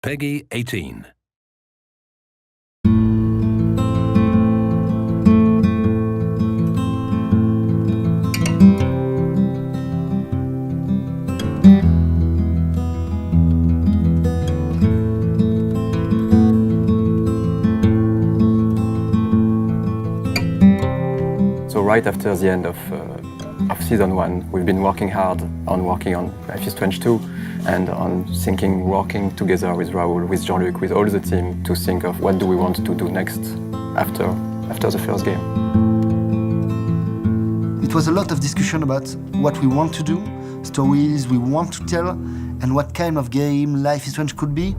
PEGI 18. So right after the end of season 1, we've been working hard on Life is Strange 2 and on working together with Raoul, with Jean-Luc, with all the team to think of what do we want to do next after the first game. It was a lot of discussion about what we want to do, stories we want to tell, and what kind of game Life is Strange could be.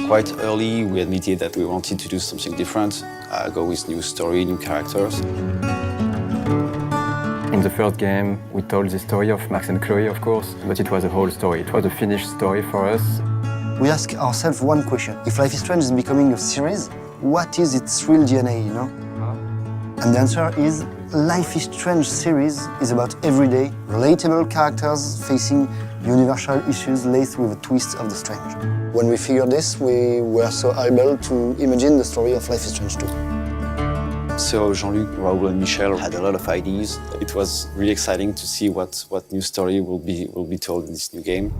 Quite early, we admitted that we wanted to do something different, go with new story, new characters. In the first game, we told the story of Max and Chloe, of course, but it was a whole story. It was a finished story for us. We ask ourselves one question. If Life is Strange is becoming a series, what is its real DNA, you know? And the answer is, Life is Strange series is about everyday, relatable characters facing universal issues laced with a twist of the strange. When we figured this, we were so able to imagine the story of Life is Strange 2. So Jean-Luc, Raoul and Michel had a lot of ideas. It was really exciting to see what new story will be told in this new game.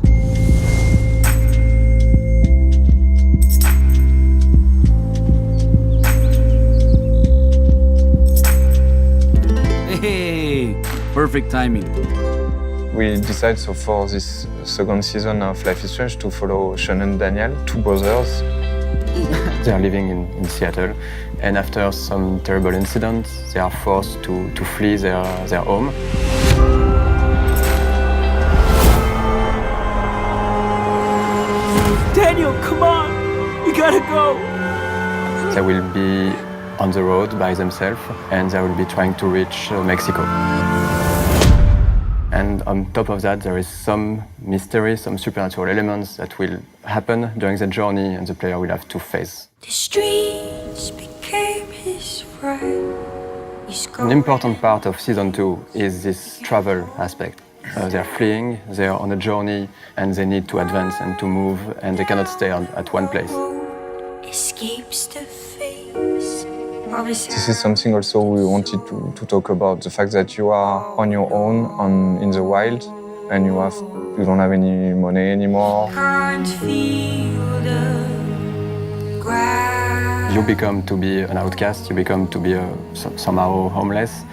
Hey, perfect timing. We decided so for this second season of Life is Strange to follow Sean and Daniel, two brothers. They are living in Seattle, and after some terrible incidents, they are forced to flee their home. Daniel, come on! We gotta go! They will be on the road by themselves, and they will be trying to reach Mexico. And on top of that, there is some mystery, some supernatural elements that will happen during the journey, and the player will have to face. The streets became his friend. An important part of season 2 is this travel aspect. They're fleeing, they're on a journey, and they need to advance and to move, and they cannot stay at one place. Escapes the face of his This is something also we wanted to talk about, the fact that you are on your own in the wild, and you don't have any money anymore. can't feel the ground. You become to be an outcast, you become to be somehow homeless,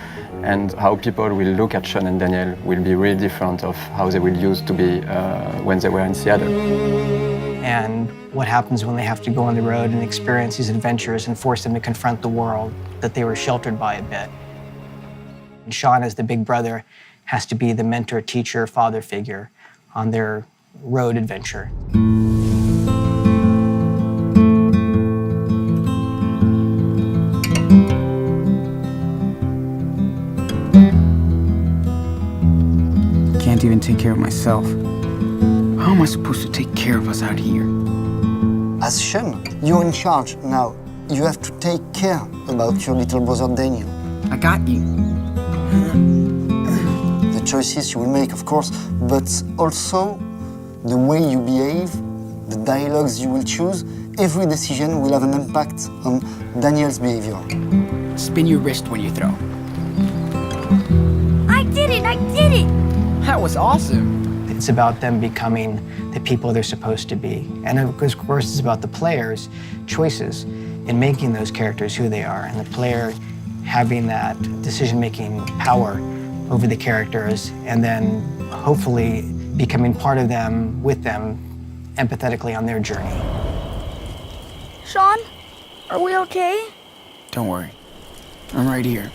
and how people will look at Sean and Daniel will be really different of how they will used to be when they were in Seattle. And what happens when they have to go on the road and experience these adventures and force them to confront the world that they were sheltered by a bit. And Sean, as the big brother, has to be the mentor, teacher, father figure on their road adventure. Can't even take care of myself. How am I supposed to take care of us out here? As Sean, you're in charge now. You have to take care about your little brother Daniel. I got you. The choices you will make, of course, but also the way you behave, the dialogues you will choose. Every decision will have an impact on Daniel's behavior. Spin your wrist when you throw. I did it! I did it! That was awesome. It's about them becoming the people they're supposed to be. And of course, it's about the players' choices in making those characters who they are, and the player having that decision-making power over the characters, and then hopefully becoming part of them, with them, empathetically on their journey. Sean, are we okay? Don't worry. I'm right here.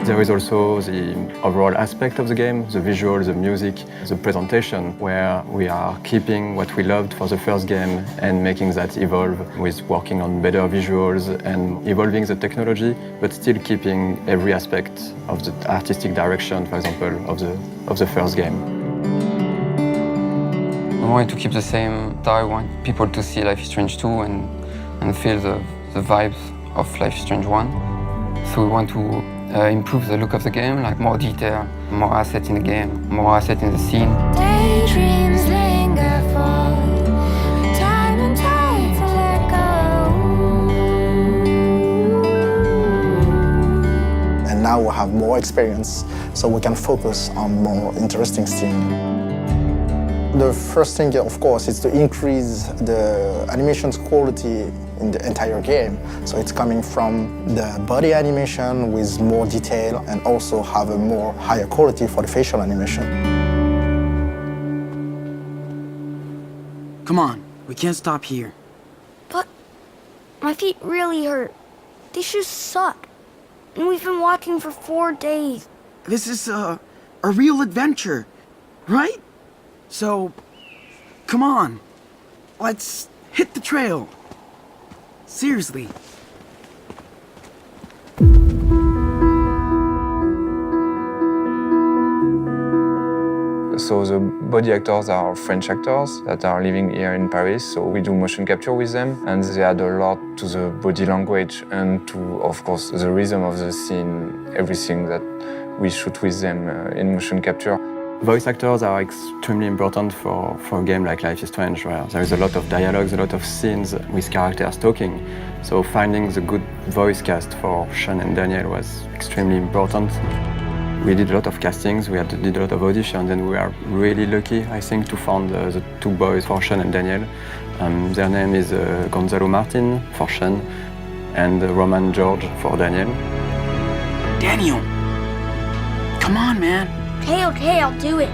There is also the overall aspect of the game, the visuals, the music, the presentation, where we are keeping what we loved for the first game and making that evolve with working on better visuals and evolving the technology, but still keeping every aspect of the artistic direction, for example, of the first game. I wanted to keep the same. I want people to see Life is Strange 2 and feel the vibes of Life is Strange 1. So we want to improve the look of the game, like more detail, more assets in the game, more assets in the scene. Daydreams linger for time and tide to let go. And now we have more experience, so we can focus on more interesting things. The first thing, of course, is to increase the animation's quality in the entire game. So it's coming from the body animation with more detail and also have a more higher quality for the facial animation. Come on, we can't stop here. But my feet really hurt. These shoes suck. And we've been walking for 4 days. This is a real adventure, right? So, come on, let's hit the trail. Seriously. So the body actors are French actors that are living here in Paris, so we do motion capture with them, and they add a lot to the body language and to, of course, the rhythm of the scene, everything that we shoot with them in motion capture. Voice actors are extremely important for a game like Life is Strange, where there is a lot of dialogues, a lot of scenes with characters talking. So finding the good voice cast for Sean and Daniel was extremely important. We did a lot of castings, did a lot of auditions, and we are really lucky, I think, to find the two boys for Sean and Daniel. Their name is Gonzalo Martin for Sean and Roman George for Daniel. Daniel, come on, man. Okay, I'll do it.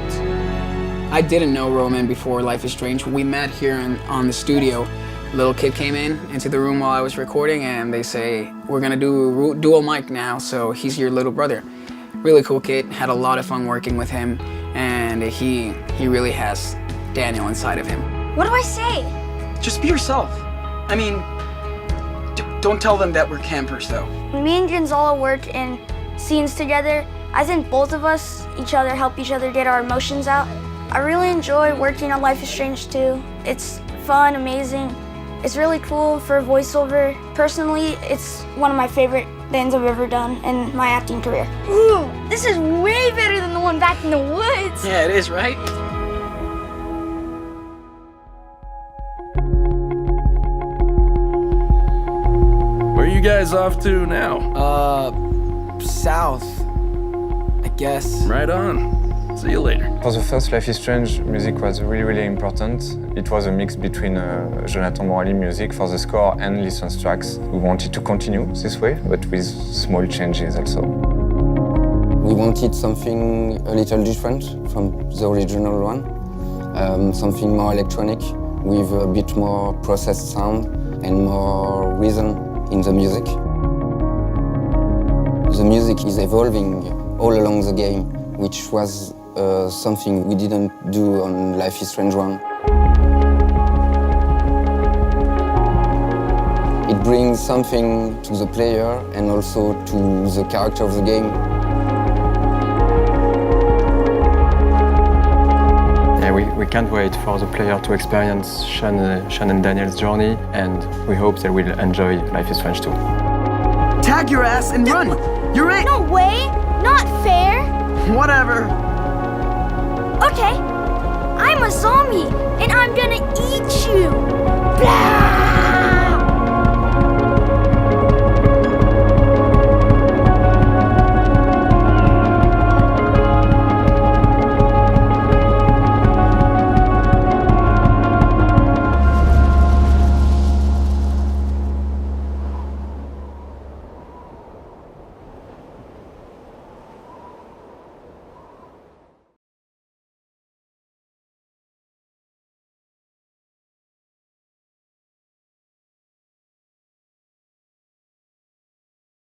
I didn't know Roman before Life is Strange. We met here on the studio. A little kid came into the room while I was recording, and they say, we're gonna do dual mic now, so he's your little brother. Really cool kid, had a lot of fun working with him, and he really has Daniel inside of him. What do I say? Just be yourself. I mean, don't tell them that we're campers, though. When me and Gonzalo work in scenes together, I think both of us, help each other get our emotions out. I really enjoy working on Life is Strange 2. It's fun, amazing. It's really cool for voiceover. Personally, it's one of my favorite things I've ever done in my acting career. Ooh, this is way better than the one back in the woods. Yeah, it is, right? Where are you guys off to now? South, I guess. Right on. See you later. For the first Life is Strange, music was really, really important. It was a mix between Jonathan Morali music for the score and licensed tracks. We wanted to continue this way, but with small changes also. We wanted something a little different from the original one, something more electronic with a bit more processed sound and more rhythm in the music. The music is evolving all along the game, which was something we didn't do on Life is Strange 1. It brings something to the player and also to the character of the game. Yeah, we can't wait for the player to experience Sean and Daniel's journey, and we hope they will enjoy Life is Strange 2. Tag your ass and run! You're it! No way! Not fair! Whatever. Okay, I'm a zombie, and I'm gonna eat you! Blah!